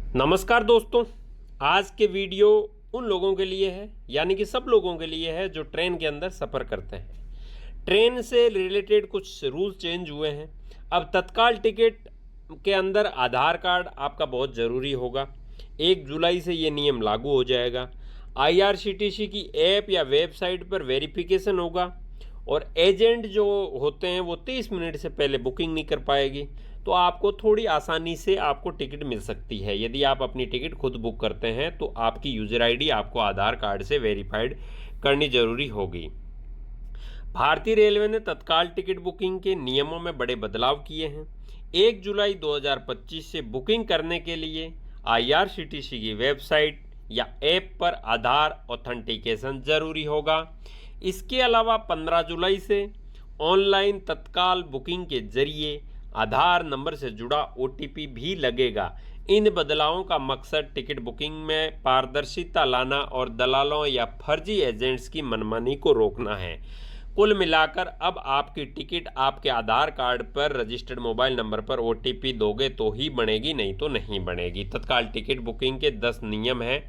नमस्कार दोस्तों। आज के वीडियो उन लोगों के लिए है, यानी कि सब लोगों के लिए है जो ट्रेन के अंदर सफ़र करते हैं। ट्रेन से रिलेटेड कुछ रूल चेंज हुए हैं। अब तत्काल टिकट के अंदर आधार कार्ड आपका बहुत ज़रूरी होगा। 1 जुलाई से ये नियम लागू हो जाएगा। आईआरसीटीसी की ऐप या वेबसाइट पर वेरिफिकेशन होगा और एजेंट जो होते हैं वो 30 मिनट से पहले बुकिंग नहीं कर पाएगी, तो आपको थोड़ी आसानी से आपको टिकट मिल सकती है। यदि आप अपनी टिकट खुद बुक करते हैं तो आपकी यूज़र आईडी आपको आधार कार्ड से वेरीफाइड करनी ज़रूरी होगी। भारतीय रेलवे ने तत्काल टिकट बुकिंग के नियमों में बड़े बदलाव किए हैं। 1 जुलाई 2025 से बुकिंग करने के लिए आईआरसीटीसी की वेबसाइट या ऐप पर आधार ऑथेंटिकेशन जरूरी होगा। इसके अलावा 15 जुलाई से ऑनलाइन तत्काल बुकिंग के जरिए आधार नंबर से जुड़ा ओटीपी भी लगेगा। इन बदलावों का मकसद टिकट बुकिंग में पारदर्शिता लाना और दलालों या फर्जी एजेंट्स की मनमानी को रोकना है। कुल मिलाकर अब आपकी टिकट आपके आधार कार्ड पर रजिस्टर्ड मोबाइल नंबर पर ओटीपी दोगे तो ही बनेगी, नहीं तो नहीं बनेगी। तत्काल टिकट बुकिंग के 10 नियम हैं।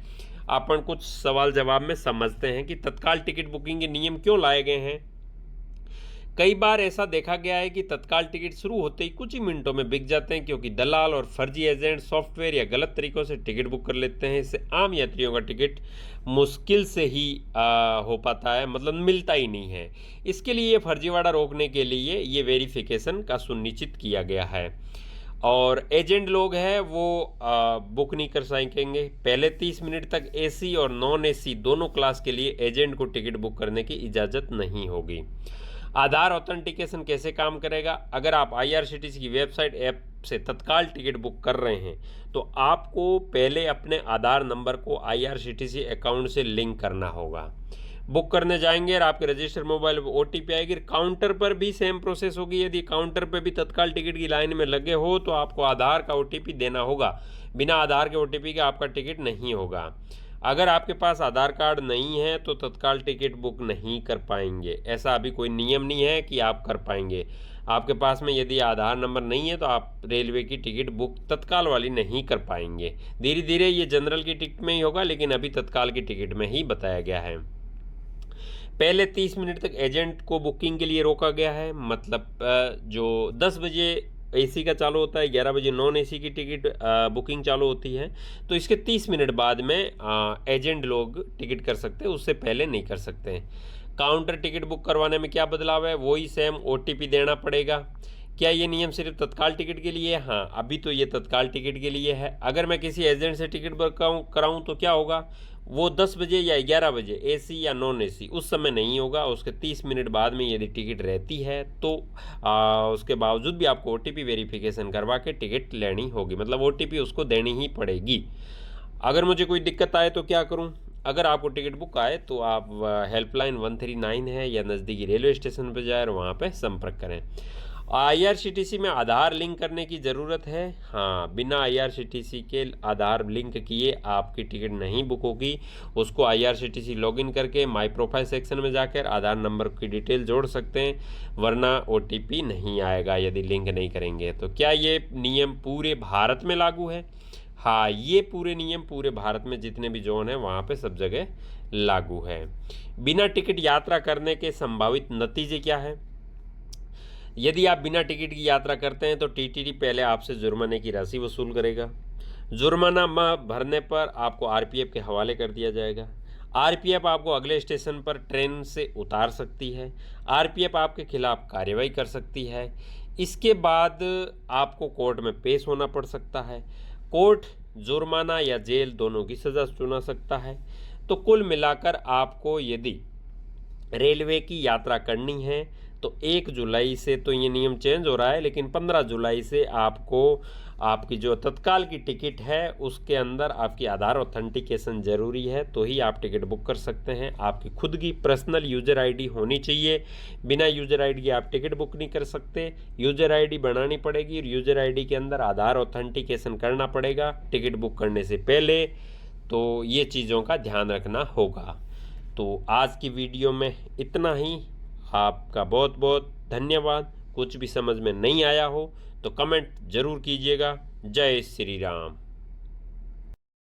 अपन कुछ सवाल जवाब में समझते हैं कि तत्काल टिकट बुकिंग के नियम क्यों लाए गए हैं। कई बार ऐसा देखा गया है कि तत्काल टिकट शुरू होते ही कुछ ही मिनटों में बिक जाते हैं, क्योंकि दलाल और फर्जी एजेंट सॉफ्टवेयर या गलत तरीकों से टिकट बुक कर लेते हैं। इससे आम यात्रियों का टिकट मुश्किल से ही हो पाता है, मतलब मिलता ही नहीं है। इसके लिए फर्जीवाड़ा रोकने के लिए ये वेरिफिकेशन का सुनिश्चित किया गया है। और एजेंट लोग हैं वो बुक नहीं कर सकेंगे। पहले 30 मिनट तक एसी और नॉन एसी दोनों क्लास के लिए एजेंट को टिकट बुक करने की इजाज़त नहीं होगी। आधार ऑथेंटिकेशन कैसे काम करेगा? अगर आप आईआरसीटीसी की वेबसाइट ऐप से तत्काल टिकट बुक कर रहे हैं तो आपको पहले अपने आधार नंबर को आईआरसीटीसी अकाउंट से लिंक करना होगा। बुक करने जाएंगे और आपके रजिस्टर मोबाइल पर ओटीपी आएगी। काउंटर पर भी सेम प्रोसेस होगी। यदि काउंटर पर भी तत्काल टिकट की लाइन में लगे हो तो आपको आधार का ओटीपी देना होगा। बिना आधार के ओटीपी के आपका टिकट नहीं होगा। अगर आपके पास आधार कार्ड नहीं है तो तत्काल टिकट बुक नहीं कर पाएंगे। ऐसा अभी कोई नियम नहीं है कि आप कर पाएंगे। आपके पास में यदि आधार नंबर नहीं है तो आप रेलवे की टिकट बुक तत्काल वाली नहीं कर पाएंगे। धीरे धीरे ये जनरल की टिकट में ही होगा, लेकिन अभी तत्काल की टिकट में ही बताया गया है। पहले 30 मिनट तक एजेंट को बुकिंग के लिए रोका गया है। मतलब जो 10 बजे एसी का चालू होता है, 11 बजे नॉन एसी की टिकट बुकिंग चालू होती है, तो इसके 30 मिनट बाद में एजेंट लोग टिकट कर सकते हैं, उससे पहले नहीं कर सकते हैं। काउंटर टिकट बुक करवाने में क्या बदलाव है? वही सेम ओटीपी देना पड़ेगा। क्या ये नियम सिर्फ तत्काल टिकट के लिए है? हाँ, अभी तो ये तत्काल टिकट के लिए है। अगर मैं किसी एजेंट से टिकट बुक कराऊँ तो क्या होगा? वो 10 बजे या 11 बजे एसी या नॉन एसी उस समय नहीं होगा। उसके 30 मिनट बाद में यदि टिकट रहती है तो उसके बावजूद भी आपको ओटीपी वेरिफिकेशन करवा के टिकट लेनी होगी, मतलब ओटीपी उसको देनी ही पड़ेगी। अगर मुझे कोई दिक्कत आए तो क्या करूं? अगर आपको टिकट बुक आए तो आप हेल्पलाइन 139 है या नज़दीकी रेलवे स्टेशन पर जाए और वहाँ पर संपर्क करें। आईआरसीटीसी में आधार लिंक करने की ज़रूरत है। हाँ, बिना आईआरसीटीसी के आधार लिंक किए आपकी टिकट नहीं बुक होगी। उसको आईआरसीटीसी लॉगिन करके माय प्रोफाइल सेक्शन में जाकर आधार नंबर की डिटेल जोड़ सकते हैं, वरना ओटीपी नहीं आएगा यदि लिंक नहीं करेंगे। तो क्या ये नियम पूरे भारत में लागू है? हाँ, ये पूरे नियम पूरे भारत में जितने भी जोन हैं वहाँ पे सब जगह लागू है। बिना टिकट यात्रा करने के संभावित नतीजे क्या है? यदि आप बिना टिकट की यात्रा करते हैं तो टीटीडी पहले आपसे जुर्माने की राशि वसूल करेगा। जुर्माना न भरने पर आपको आरपीएफ के हवाले कर दिया जाएगा। आरपीएफ आपको अगले स्टेशन पर ट्रेन से उतार सकती है। आरपीएफ आपके खिलाफ कार्रवाई कर सकती है। इसके बाद आपको कोर्ट में पेश होना पड़ सकता है। कोर्ट जुर्माना या जेल दोनों की सज़ा सुना सकता है। तो कुल मिलाकर आपको यदि रेलवे की यात्रा करनी है तो 1 जुलाई से तो ये नियम चेंज हो रहा है, लेकिन 15 जुलाई से आपको आपकी जो तत्काल की टिकट है उसके अंदर आपकी आधार ऑथेंटिकेशन ज़रूरी है, तो ही आप टिकट बुक कर सकते हैं। आपकी खुद की पर्सनल यूज़र आईडी होनी चाहिए। बिना यूज़र आईडी के आप टिकट बुक नहीं कर सकते। यूज़र आईडी बनानी पड़ेगी और यूज़र आईडी के अंदर आधार ऑथेंटिकेशन करना पड़ेगा टिकट बुक करने से पहले। तो ये चीज़ों का ध्यान रखना होगा। तो आज की वीडियो में इतना ही। आपका बहुत बहुत धन्यवाद। कुछ भी समझ में नहीं आया हो तो कमेंट ज़रूर कीजिएगा। जय श्री राम।